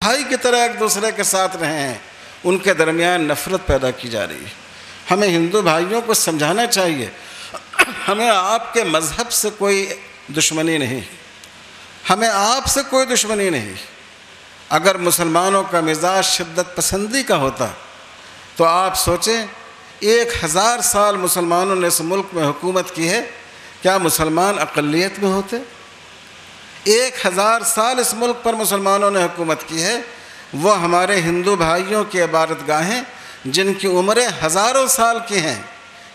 بھائی کی طرح ایک دوسرے کے ساتھ رہے ہیں، ان کے درمیان نفرت پیدا کی جا رہی ہے۔ ہمیں ہندو بھائیوں کو سمجھانا چاہیے، ہمیں آپ کے مذہب سے کوئی دشمنی نہیں، ہمیں آپ سے کوئی دشمنی نہیں۔ اگر مسلمانوں کا مزاج شدت پسندی کا ہوتا تو آپ سوچیں 1000 سال مسلمانوں نے اس ملک میں حکومت کی ہے، کیا مسلمان اقلیت میں ہوتے؟ 1000 سال اس ملک پر مسلمانوں نے حکومت کی ہے، وہ ہمارے ہندو بھائیوں کی عبادت گاہیں جن کی عمریں ہزاروں سال کی ہیں،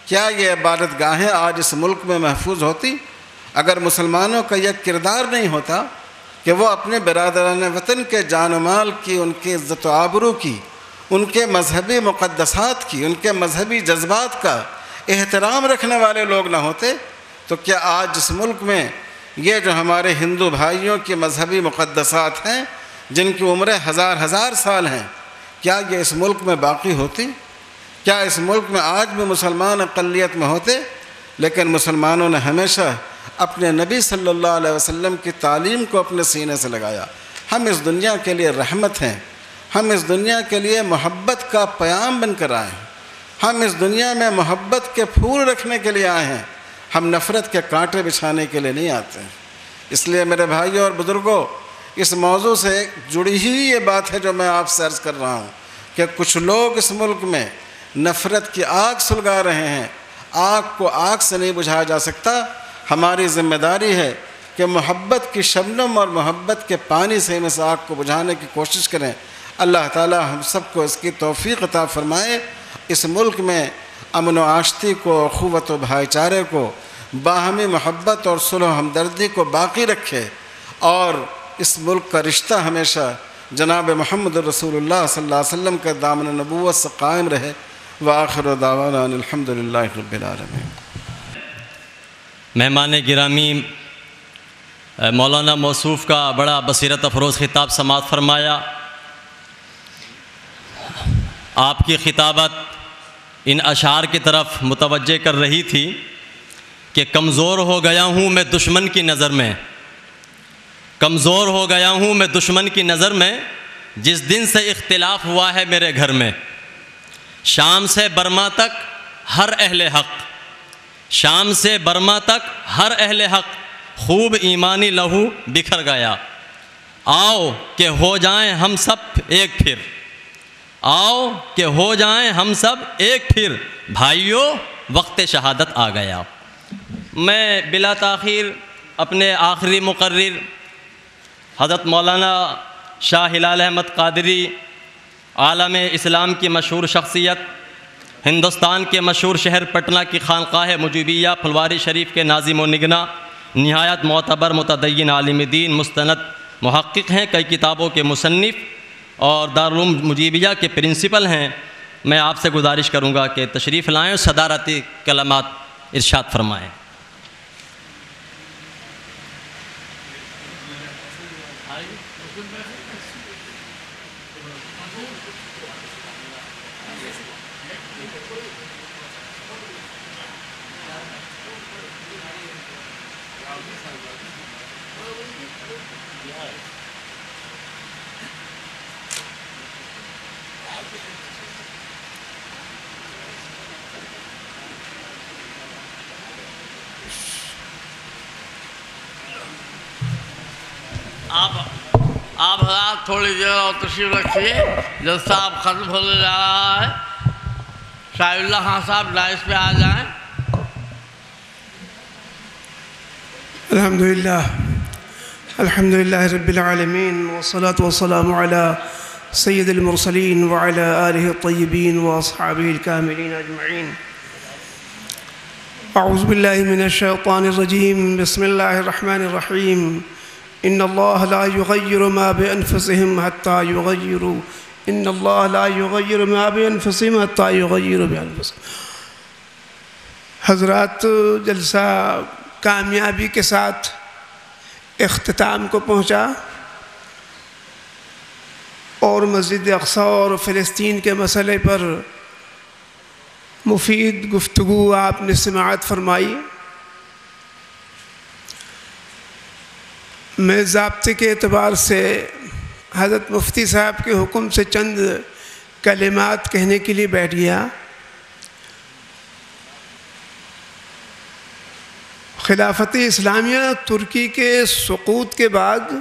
کیا یہ عبادت گاہیں آج اس ملک میں محفوظ ہوتی؟ اگر مسلمانوں کا یہ کردار نہیں ہوتا کہ وہ اپنے برادران وطن کے جان و مال کی، ان کی عزت و آبرو کی، ان کے مذہبی مقدسات کی، ان کے مذہبی جذبات کا احترام رکھنے والے لوگ نہ ہوتے، تو کیا آج اس ملک میں یہ جو ہمارے ہندو بھائیوں کی مذہبی مقدسات ہیں جن کی عمریں ہزار سال ہیں، کیا یہ اس ملک میں باقی ہوتی؟ کیا اس ملک میں آج بھی مسلمان اقلیت میں ہوتے؟ لیکن مسلمانوں نے ہمیشہ اپنے نبی صلی اللہ علیہ وسلم کی تعلیم کو اپنے سینے سے لگایا۔ ہم اس دنیا کے لیے رحمت ہیں، ہم اس دنیا کے لیے محبت کا پیام بن کر آئے ہیں، ہم اس دنیا میں محبت کے پھول رکھنے کے لیے آئے ہیں، ہم نفرت کے کانٹے بچھانے کے لیے نہیں آتے ہیں۔ اس لیے میرے بھائیوں اور بزرگوں، اس موضوع سے جڑی ہوئی یہ بات ہے جو میں آپ سے عرض کر رہا ہوں کہ کچھ لوگ اس ملک میں نفرت کی آگ سلگا رہے ہیں، آگ کو آگ سے نہیں بجھایا جا سکتا۔ ہماری ذمہ داری ہے کہ محبت کی شبنم اور محبت کے پانی سے اس آگ کو بجھانے کی کوشش کریں۔ اللہ تعالی ہم سب کو اس کی توفیق عطا فرمائے، اس ملک میں امن و آشتی کو، اخوت و بھائی چارے کو، باہمی محبت اور صلح و ہمدردی کو باقی رکھے، اور اس ملک کا رشتہ ہمیشہ جناب محمد رسول اللہ صلی اللہ علیہ وسلم کے دامن نبوت سے قائم رہے۔ وآخر دعوانا الحمدللہ رب العالمین۔ مہمان گرامی، مولانا موصوف کا بڑا بصیرت افروز خطاب سماعت فرمایا۔ آپ کی خطابت ان اشعار کی طرف متوجہ کر رہی تھی کہ کمزور ہو گیا ہوں میں دشمن کی نظر میں، کمزور ہو گیا ہوں میں دشمن کی نظر میں، جس دن سے اختلاف ہوا ہے میرے گھر میں، شام سے برما تک ہر اہل حق، شام سے برما تک ہر اہل حق، خوب ایمانی لہو بکھر گیا، آؤ کہ ہو جائیں ہم سب ایک پھر، آؤ کہ ہو جائیں ہم سب ایک پھر، بھائیوں وقت شہادت آ گیا۔ میں بلا تاخیر اپنے آخری مقرر حضرت مولانا شاہ ہلال احمد قادری، عالم اسلام کی مشہور شخصیت، ہندوستان کے مشہور شہر پٹنہ کی خانقاہ مجیبیہ پھلواری شریف کے ناظم و نگنا، نہایت معتبر متدین عالم دین، مستند محقق ہیں، کئی کتابوں کے مصنف اور دارالعلوم مجیبیہ کے پرنسپل ہیں۔ میں آپ سے گزارش کروں گا کہ تشریف لائیں اور صدارتی کلمات ارشاد فرمائیں۔ آپ حضرات تھوڑی دیر اور تشریف رکھیے، جلسہ اب ختم ہونے جا رہا ہے۔ شاہ اللہ خان صاحب ڈائس پہ آ جائیں۔ الحمدللہ رب العالمین، والصلاة والسلام علی سید المرسلین وعلی آلہ الطیبین واصحابہ الکاملین اجمعین۔ اعوذ باللہ من الشیطان الرجیم، بسم اللہ الرحمن الرحیم۔ ان اللہ لا یغیر ما بانفسهم حتی یغیروا ان اللہ لا یغیر ما بانفسهم حتی یغیروا بانفسهم۔ حضرات، جلسہ کامیابی کے ساتھ اختتام کو پہنچا اور مسجد اقصی اور فلسطین کے مسئلے پر مفید گفتگو آپ نے سماعت فرمائی۔ میں ضابطے کے اعتبار سے حضرت مفتی صاحب کے حکم سے چند کلمات کہنے کے لیے بیٹھ گیا۔ خلافت اسلامیہ ترکی کے سقوط کے بعد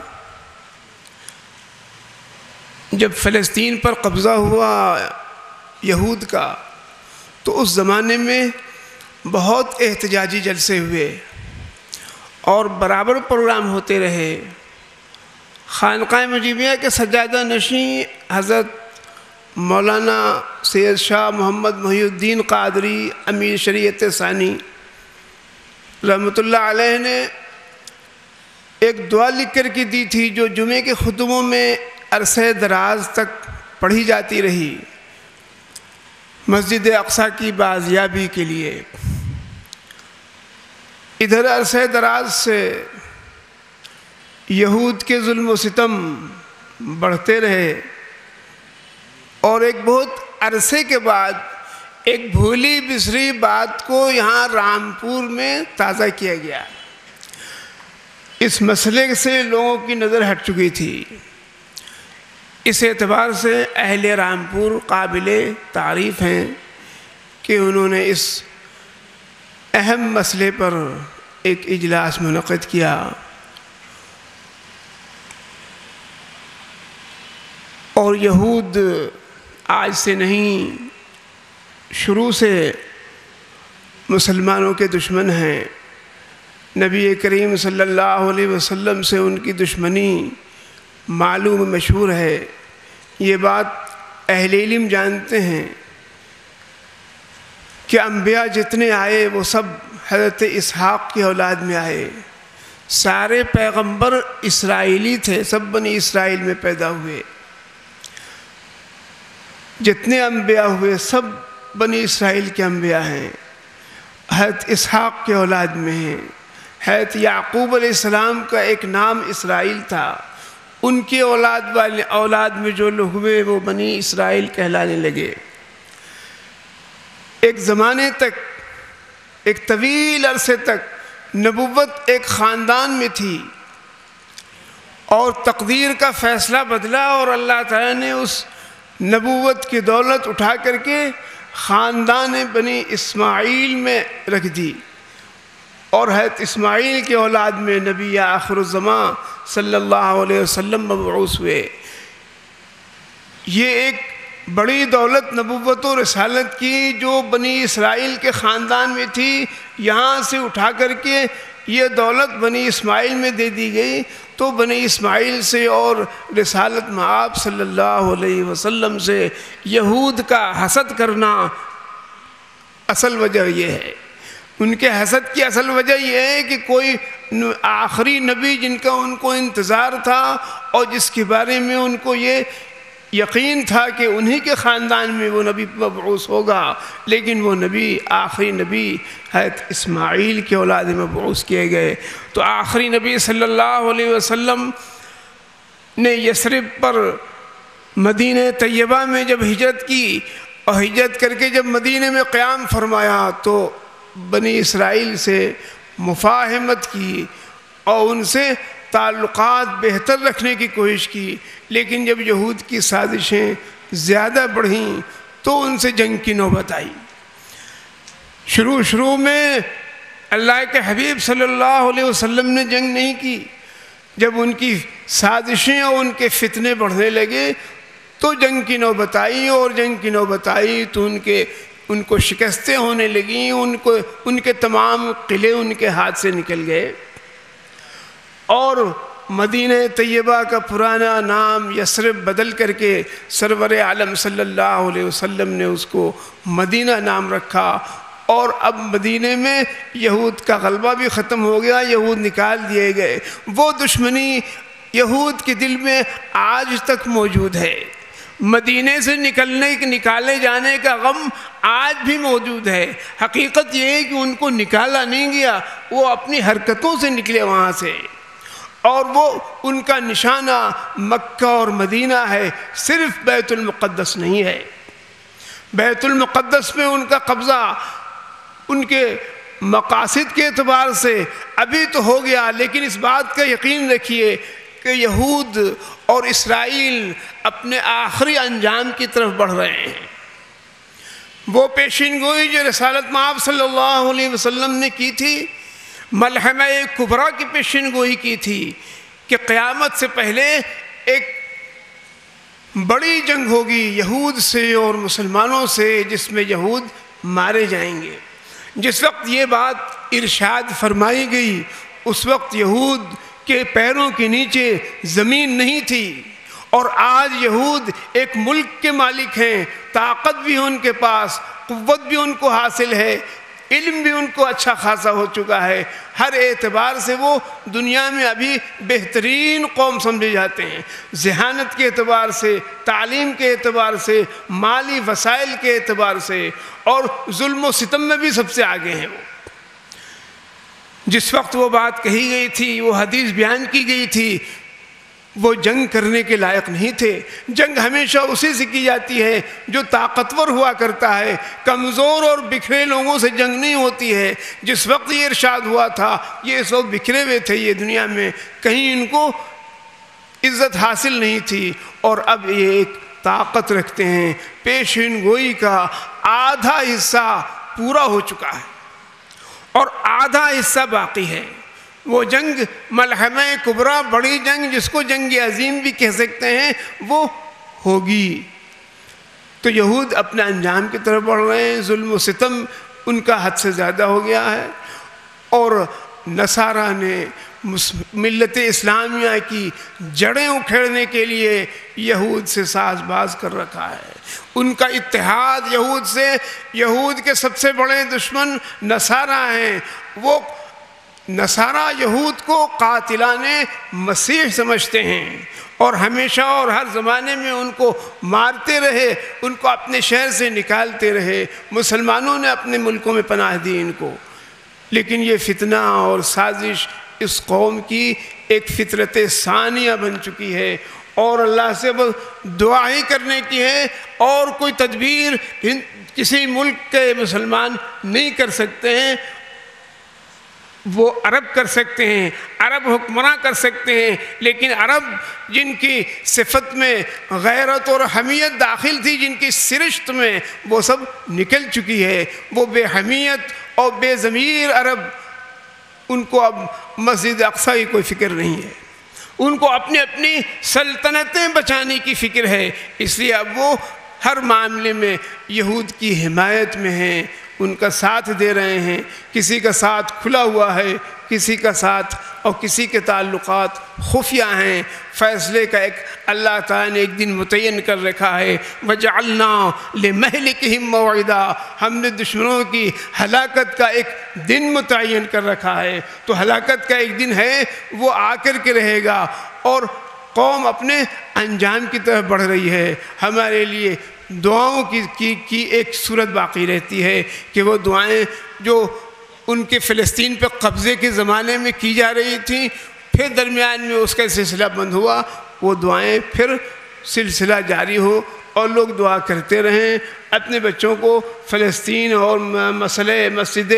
جب فلسطین پر قبضہ ہوا یہود کا، تو اس زمانے میں بہت احتجاجی جلسے ہوئے اور برابر پروگرام ہوتے رہے۔ خانقاہ مجیبیہ کے سجادہ نشین حضرت مولانا سید شاہ محمد محی الدین قادری امیر شریعت ثانی رحمۃ اللہ علیہ نے ایک دعا لکھ کر کے دی تھی، جو جمعے کے خطبوں میں عرصہ دراز تک پڑھی جاتی رہی، مسجد اقصیٰ کی بازیابی کے لیے۔ ادھر عرصہ دراز سے یہود کے ظلم و ستم بڑھتے رہے، اور ایک بہت عرصے کے بعد ایک بھولی بسری بات کو یہاں رامپور میں تازہ کیا گیا۔ اس مسئلے سے لوگوں کی نظر ہٹ چکی تھی۔ اس اعتبار سے اہل رامپور قابل تعریف ہیں کہ انہوں نے اس اہم مسئلے پر ایک اجلاس منعقد کیا، اور یہود آج سے نہیں، شروع سے مسلمانوں کے دشمن ہیں۔ نبی کریم صلی اللہ علیہ وسلم سے ان کی دشمنی معلوم مشہور ہے۔ یہ بات اہل علم جانتے ہیں کہ انبیاء جتنے آئے وہ سب حضرت اسحاق کی اولاد میں آئے۔ سارے پیغمبر اسرائیلی تھے، سب بنی اسرائیل میں پیدا ہوئے۔ جتنے انبیاء ہوئے سب بنی اسرائیل کے انبیاء ہیں، حضرت اسحاق کے اولاد میں ہیں۔ حضرت یعقوب علیہ السلام کا ایک نام اسرائیل تھا، ان کی اولاد میں جو لوگ ہوئے وہ بنی اسرائیل کہلانے لگے۔ ایک زمانے تک، ایک طویل عرصے تک نبوت ایک خاندان میں تھی، اور تقدیر کا فیصلہ بدلا، اور اللہ تعالیٰ نے اس نبوت کی دولت اٹھا کر کے خاندان بنی اسماعیل میں رکھ دی، اور حضرت اسماعیل کے اولاد میں نبی آخر الزمان صلی اللہ علیہ وسلم مبعوث ہوئے۔ یہ ایک بڑی دولت نبوت و رسالت کی جو بنی اسرائیل کے خاندان میں تھی، یہاں سے اٹھا کر کے یہ دولت بنی اسماعیل میں دے دی گئی۔ تو بنی اسماعیل سے اور رسالت مآب صلی اللہ علیہ وسلم سے یہود کا حسد کرنا اصل وجہ یہ ہے۔ ان کے حسد کی اصل وجہ یہ ہے کہ کوئی آخری نبی جن کا ان کو انتظار تھا، اور جس کے بارے میں ان کو یہ یقین تھا کہ انہی کے خاندان میں وہ نبی مبعوث ہوگا، لیکن وہ نبی، آخری نبی حضرت اسماعیل کے اولاد مبعوث کیے گئے۔ تو آخری نبی صلی اللہ علیہ وسلم نے یثرب پر مدینہ طیبہ میں جب ہجرت کی، اور ہجرت کر کے جب مدینہ میں قیام فرمایا، تو بنی اسرائیل سے مفاہمت کی اور ان سے تعلقات بہتر رکھنے کی کوشش کی، لیکن جب یہود کی سازشیں زیادہ بڑھیں تو ان سے جنگ کی نوبت آئی۔ شروع میں اللہ کے حبیب صلی اللہ علیہ وسلم نے جنگ نہیں کی۔ جب ان کی سازشیں اور ان کے فتنے بڑھنے لگے تو جنگ کی نوبت آئی، اور جنگ کی نوبت آئی تو ان کو شکستیں ہونے لگیں، ان کے تمام قلعے ان کے ہاتھ سے نکل گئے، اور مدینہ طیبہ کا پرانا نام یثرب بدل کر کے سرور عالم صلی اللہ علیہ وسلم نے اس کو مدینہ نام رکھا۔ اور اب مدینہ میں یہود کا غلبہ بھی ختم ہو گیا، یہود نکال دیے گئے۔ وہ دشمنی یہود کے دل میں آج تک موجود ہے، مدینے سے نکالے جانے کا غم آج بھی موجود ہے۔ حقیقت یہ ہے کہ ان کو نکالا نہیں گیا، وہ اپنی حرکتوں سے نکلے وہاں سے، اور وہ ان کا نشانہ مکہ اور مدینہ ہے، صرف بیت المقدس نہیں ہے۔ بیت المقدس میں ان کا قبضہ ان کے مقاصد کے اعتبار سے ابھی تو ہو گیا، لیکن اس بات کا یقین رکھیے کہ یہود اور اسرائیل اپنے آخری انجام کی طرف بڑھ رہے ہیں۔ وہ پیشین گوئی جو رسالت مآب صلی اللہ علیہ وسلم نے کی تھی، ملحمہ کبریٰ کی پیشین گوئی کی تھی کہ قیامت سے پہلے ایک بڑی جنگ ہوگی یہود سے اور مسلمانوں سے، جس میں یہود مارے جائیں گے۔ جس وقت یہ بات ارشاد فرمائی گئی اس وقت یہود کے پیروں کے نیچے زمین نہیں تھی، اور آج یہود ایک ملک کے مالک ہیں، طاقت بھی ان کے پاس، قوت بھی ان کو حاصل ہے، علم بھی ان کو اچھا خاصا ہو چکا ہے، ہر اعتبار سے وہ دنیا میں ابھی بہترین قوم سمجھے جاتے ہیں، ذہانت کے اعتبار سے، تعلیم کے اعتبار سے، مالی وسائل کے اعتبار سے، اور ظلم و ستم میں بھی سب سے آگے ہیں۔ وہ جس وقت وہ بات کہی گئی تھی، وہ حدیث بیان کی گئی تھی، وہ جنگ کرنے کے لائق نہیں تھے۔ جنگ ہمیشہ اسی سے کی جاتی ہے جو طاقتور ہوا کرتا ہے، کمزور اور بکھرے لوگوں سے جنگ نہیں ہوتی ہے۔ جس وقت یہ ارشاد ہوا تھا یہ سب بکھرے ہوئے تھے، یہ دنیا میں کہیں ان کو عزت حاصل نہیں تھی، اور اب یہ ایک طاقت رکھتے ہیں۔ پیشین گوئی کا آدھا حصہ پورا ہو چکا ہے اور آدھا حصہ باقی ہے۔ وہ جنگ ملحمہ کبریٰ، بڑی جنگ جس کو جنگ عظیم بھی کہہ سکتے ہیں، وہ ہوگی۔ تو یہود اپنے انجام کی طرف بڑھ رہے ہیں، ظلم و ستم ان کا حد سے زیادہ ہو گیا ہے، اور نصارہ نے ملت اسلامیہ کی جڑیں اکھیڑنے کے لیے یہود سے ساز باز کر رکھا ہے۔ ان کا اتحاد یہود سے، یہود کے سب سے بڑے دشمن نصارہ ہیں۔ وہ نصارہ یہود کو قاتلان مسیح سمجھتے ہیں، اور ہمیشہ اور ہر زمانے میں ان کو مارتے رہے، ان کو اپنے شہر سے نکالتے رہے۔ مسلمانوں نے اپنے ملکوں میں پناہ دی ان کو، لیکن یہ فتنہ اور سازش اس قوم کی ایک فطرت ثانیہ بن چکی ہے، اور اللہ سے بس دعا ہی کرنے کی ہے، اور کوئی تدبیر کسی ملک کے مسلمان نہیں کر سکتے ہیں۔ وہ عرب کر سکتے ہیں، عرب حکمراں کر سکتے ہیں، لیکن عرب جن کی صفت میں غیرت اور حمیت داخل تھی، جن کی سرشت میں، وہ سب نکل چکی ہے۔ وہ بے حمیت اور بے ضمیر عرب، ان کو اب مسجد اقصیٰ کی کوئی فکر نہیں ہے، ان کو اپنی اپنی سلطنتیں بچانے کی فکر ہے۔ اس لیے اب وہ ہر معاملے میں یہود کی حمایت میں ہیں، ان کا ساتھ دے رہے ہیں۔ کسی کا ساتھ کھلا ہوا ہے، کسی کا ساتھ اور کسی کے تعلقات خفیہ ہیں۔ فیصلے کا ایک اللہ تعالیٰ نے ایک دن متعین کر رکھا ہے، وَجَعَلْنَا لِمَهْلِكِهِمْ مَوْعِدًا، ہم نے دشمنوں کی ہلاکت کا ایک دن متعین کر رکھا ہے۔ تو ہلاکت کا ایک دن ہے، وہ آ کر کے رہے گا، اور قوم اپنے انجام کی طرف بڑھ رہی ہے۔ ہمارے لیے دعاؤں کی ایک صورت باقی رہتی ہے کہ وہ دعائیں جو ان کے فلسطین پہ قبضے کے زمانے میں کی جا رہی تھیں، پھر درمیان میں اس کا سلسلہ بند ہوا، وہ دعائیں پھر سلسلہ جاری ہو، اور لوگ دعا کرتے رہیں، اپنے بچوں کو فلسطین اور مسئلہ مسجد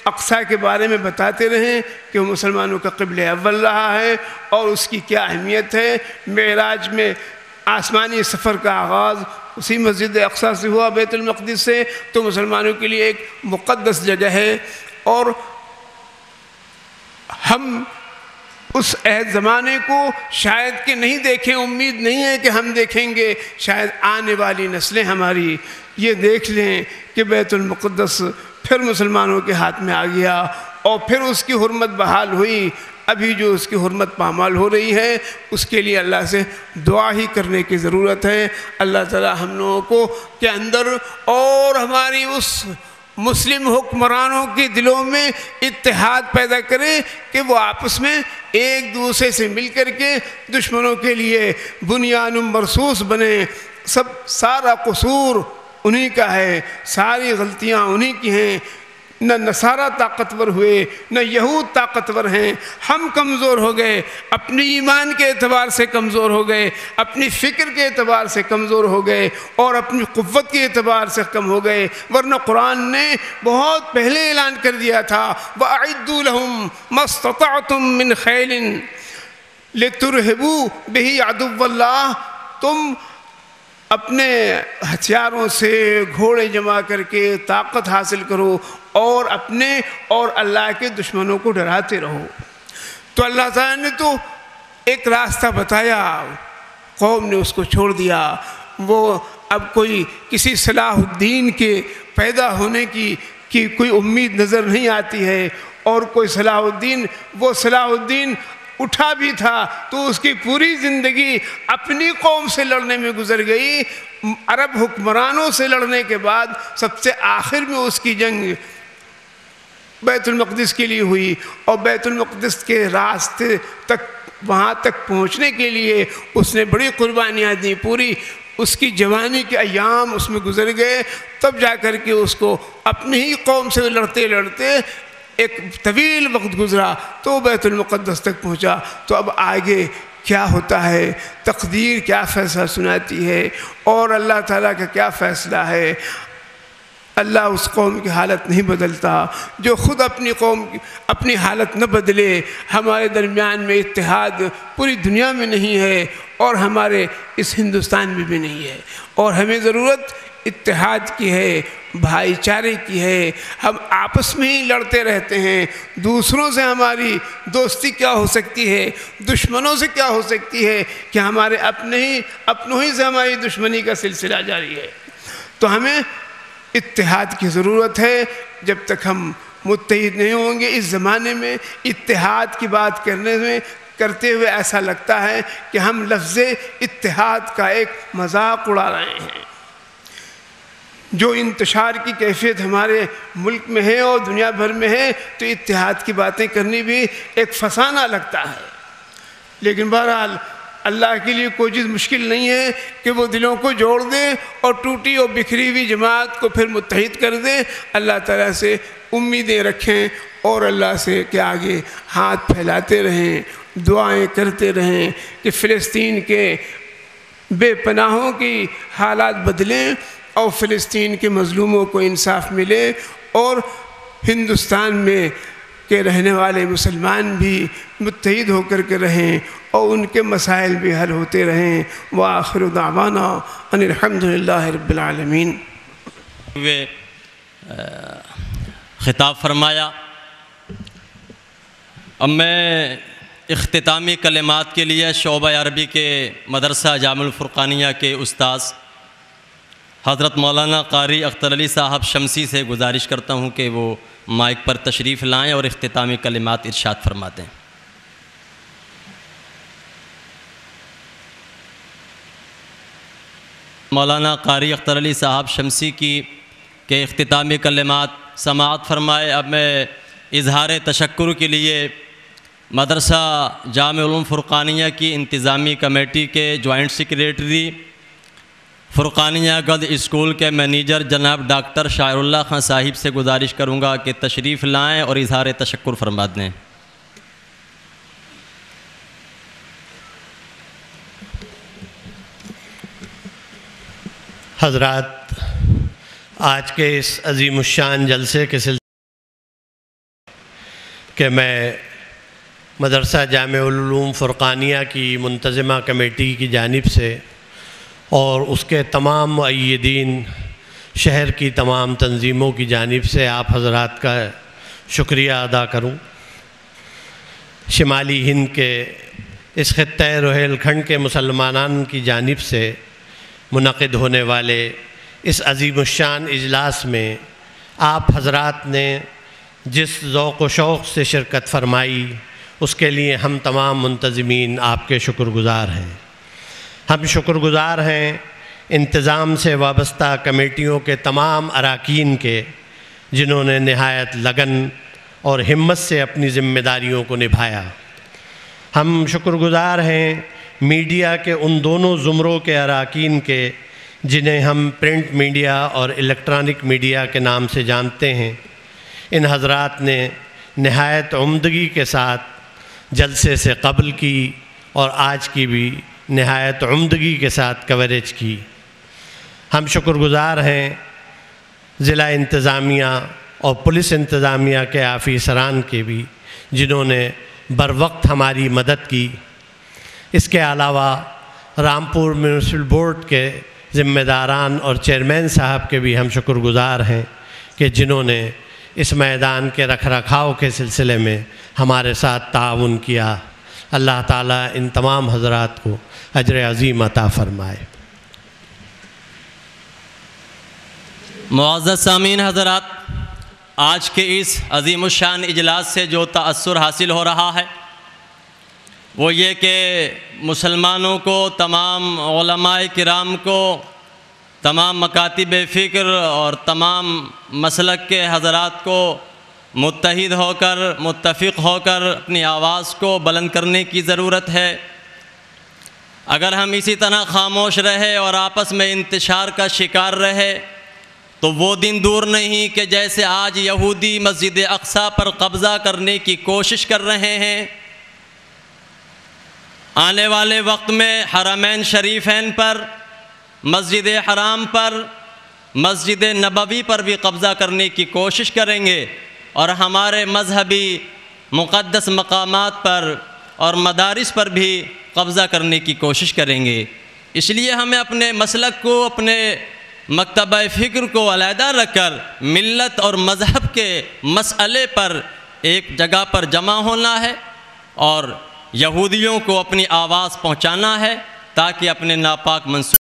اقصیٰ کے بارے میں بتاتے رہیں کہ وہ مسلمانوں کا قبلہ اول رہا ہے اور اس کی کیا اہمیت ہے۔ معراج میں آسمانی سفر کا آغاز اسی مسجد اقصیٰ سے ہوا، بیت المقدس سے، تو مسلمانوں کے لیے ایک مقدس جگہ ہے، اور ہم اس عہد زمانے کو شاید کہ نہیں دیکھیں، امید نہیں ہے کہ ہم دیکھیں گے، شاید آنے والی نسلیں ہماری یہ دیکھ لیں کہ بیت المقدس پھر مسلمانوں کے ہاتھ میں آ گیا، اور پھر اس کی حرمت بحال ہوئی۔ ابھی جو اس کی حرمت پامال ہو رہی ہے، اس کے لیے اللہ سے دعا ہی کرنے کی ضرورت ہے۔ اللہ تعالی ہم لوگوں کو کے اندر اور ہماری اس مسلم حکمرانوں کے دلوں میں اتحاد پیدا کرے کہ وہ آپس میں ایک دوسرے سے مل کر کے دشمنوں کے لیے بنیان مرصوص بنے۔ سارا قصور انہی کا ہے، ساری غلطیاں انہی کی ہیں۔ نہ نصارہ طاقتور ہوئے، نہ یہود طاقتور ہیں، ہم کمزور ہو گئے، اپنی ایمان کے اعتبار سے کمزور ہو گئے، اپنی فکر کے اعتبار سے کمزور ہو گئے، اور اپنی قوت کے اعتبار سے کم ہو گئے۔ ورنہ قرآن نے بہت پہلے اعلان کر دیا تھا، وَأَعِدُّوا لَهُم مَا اسْتَطَعْتُم مِّنْ خَيْلٍ، لِتُرْهِبُوا بِهِ عَدُوَّ اللَّهِ، تم اپنے ہتھیاروں سے گھوڑے جمع کر کے طاقت حاصل کرو اور اپنے اور اللہ کے دشمنوں کو ڈراتے رہو۔ تو اللہ تعالیٰ نے تو ایک راستہ بتایا، قوم نے اس کو چھوڑ دیا۔ وہ اب کوئی کسی صلاح الدین کے پیدا ہونے کی کوئی امید نظر نہیں آتی ہے، اور کوئی صلاح الدین، وہ صلاح الدین اٹھا بھی تھا تو اس کی پوری زندگی اپنی قوم سے لڑنے میں گزر گئی۔ عرب حکمرانوں سے لڑنے کے بعد سب سے آخر میں اس کی جنگ بیت المقدس کے لیے ہوئی، اور بیت المقدس کے راستے تک، وہاں تک پہنچنے کے لیے اس نے بڑی قربانیاں دی، پوری اس کی جوانی کے ایام اس میں گزر گئے، تب جا کر کے اس کو اپنی ہی قوم سے لڑتے لڑتے ایک طویل وقت گزرا تو بیت المقدس تک پہنچا۔ تو اب آگے کیا ہوتا ہے، تقدیر کیا فیصلہ سناتی ہے اور اللہ تعالیٰ کا کیا فیصلہ ہے۔ اللہ اس قوم کی حالت نہیں بدلتا، جو خود اپنی قوم کی اپنی حالت نہ بدلے۔ ہمارے درمیان میں اتحاد پوری دنیا میں نہیں ہے، اور ہمارے اس ہندوستان میں بھی نہیں ہے، اور ہمیں ضرورت اتحاد کی ہے، بھائی چارے کی ہے۔ ہم آپس میں ہی لڑتے رہتے ہیں، دوسروں سے ہماری دوستی کیا ہو سکتی ہے، دشمنوں سے کیا ہو سکتی ہے کہ ہمارے اپنوں ہی سے ہماری دشمنی کا سلسلہ جاری ہے۔ تو ہمیں اتحاد کی ضرورت ہے۔ جب تک ہم متحد نہیں ہوں گے، اس زمانے میں اتحاد کی بات کرتے ہوئے ایسا لگتا ہے کہ ہم لفظ اتحاد کا ایک مذاق اڑا رہے ہیں۔ جو انتشار کی کیفیت ہمارے ملک میں ہے اور دنیا بھر میں ہے، تو اتحاد کی باتیں کرنی بھی ایک فسانہ لگتا ہے۔ لیکن بہرحال اللہ کے لیے کوئی چیز مشکل نہیں ہے کہ وہ دلوں کو جوڑ دے اور ٹوٹی اور بکھری ہوئی جماعت کو پھر متحد کر دے۔ اللہ تعالیٰ سے امیدیں رکھیں اور اللہ سے کہ آگے ہاتھ پھیلاتے رہیں، دعائیں کرتے رہیں کہ فلسطین کے بے پناہوں کی حالات بدلیں اور فلسطین کے مظلوموں کو انصاف ملے، اور ہندوستان میں کے رہنے والے مسلمان بھی متحد ہو کر کے رہیں اور ان کے مسائل بھی حل ہوتے رہیں۔ وآخر دعوانا ان الحمدللہ رب العالمین۔ خطاب فرمایا۔ اب میں اختتامی کلمات کے لیے شعبہ عربی کے مدرسہ جامع الفرقانیہ کے استاذ حضرت مولانا قاری اختر علی صاحب شمسی سے گزارش کرتا ہوں کہ وہ مائک پر تشریف لائیں اور اختتامی کلمات ارشاد فرما دیں۔ مولانا قاری اختر علی صاحب شمسی کے اختتامی کلمات سماعت فرمائے۔ اب میں اظہار تشکر کے لیے مدرسہ جامع علوم فرقانیہ کی انتظامی کمیٹی کے جوائنٹ سیکریٹری، فرقانیہ گد اسکول کے مینیجر جناب ڈاکٹر شاعر اللہ خان صاحب سے گزارش کروں گا کہ تشریف لائیں اور اظہار تشکر فرما دیں۔ حضرات، آج کے اس عظیم الشان جلسے کے سلسلے کہ میں مدرسہ جامع العلوم فرقانیہ کی منتظمہ کمیٹی کی جانب سے اور اس کے تمام مؤیدین، شہر کی تمام تنظیموں کی جانب سے آپ حضرات کا شکریہ ادا کروں۔ شمالی ہند کے اس خطۂ روہیل کھنڈ کے مسلمانان کی جانب سے منعقد ہونے والے اس عظیم الشان اجلاس میں آپ حضرات نے جس ذوق و شوق سے شرکت فرمائی، اس کے لیے ہم تمام منتظمین آپ کے شکر گزار ہیں۔ ہم شکر گزار ہیں انتظام سے وابستہ کمیٹیوں کے تمام اراکین کے، جنہوں نے نہایت لگن اور ہمت سے اپنی ذمہ داریوں کو نبھایا۔ ہم شکر گزار ہیں میڈیا کے ان دونوں زمروں کے اراکین کے، جنہیں ہم پرنٹ میڈیا اور الیکٹرانک میڈیا کے نام سے جانتے ہیں۔ ان حضرات نے نہایت عمدگی کے ساتھ جلسے سے قبل کی اور آج کی بھی نہایت عمدگی کے ساتھ کوریج کی۔ ہم شکر گزار ہیں ضلع انتظامیہ اور پولیس انتظامیہ کے آفیسران کے بھی، جنہوں نے بروقت ہماری مدد کی۔ اس کے علاوہ رامپور میونسپل بورڈ کے ذمہ داران اور چیئرمین صاحب کے بھی ہم شکر گزار ہیں کہ جنہوں نے اس میدان کے رکھ رکھاؤ کے سلسلے میں ہمارے ساتھ تعاون کیا۔ اللہ تعالیٰ ان تمام حضرات کو اجر عظیم عطا فرمائے۔ معزز سامعین حضرات، آج کے اس عظیم الشان اجلاس سے جو تأثر حاصل ہو رہا ہے وہ یہ کہ مسلمانوں کو، تمام علماء کرام کو، تمام مکاتب فکر اور تمام مسلک کے حضرات کو متحد ہو کر، متفق ہو کر اپنی آواز کو بلند کرنے کی ضرورت ہے۔ اگر ہم اسی طرح خاموش رہے اور آپس میں انتشار کا شکار رہے تو وہ دن دور نہیں کہ جیسے آج یہودی مسجد اقصی پر قبضہ کرنے کی کوشش کر رہے ہیں، آنے والے وقت میں حرمین شریفین پر، مسجد حرام پر، مسجد نبوی پر بھی قبضہ کرنے کی کوشش کریں گے اور ہمارے مذہبی مقدس مقامات پر اور مدارس پر بھی قبضہ کرنے کی کوشش کریں گے۔ اس لیے ہمیں اپنے مسلک کو، اپنے مکتبہ فکر کو علیحدہ رکھ کر ملت اور مذہب کے مسئلے پر ایک جگہ پر جمع ہونا ہے اور یہودیوں کو اپنی آواز پہنچانا ہے تاکہ اپنے ناپاک منصوبے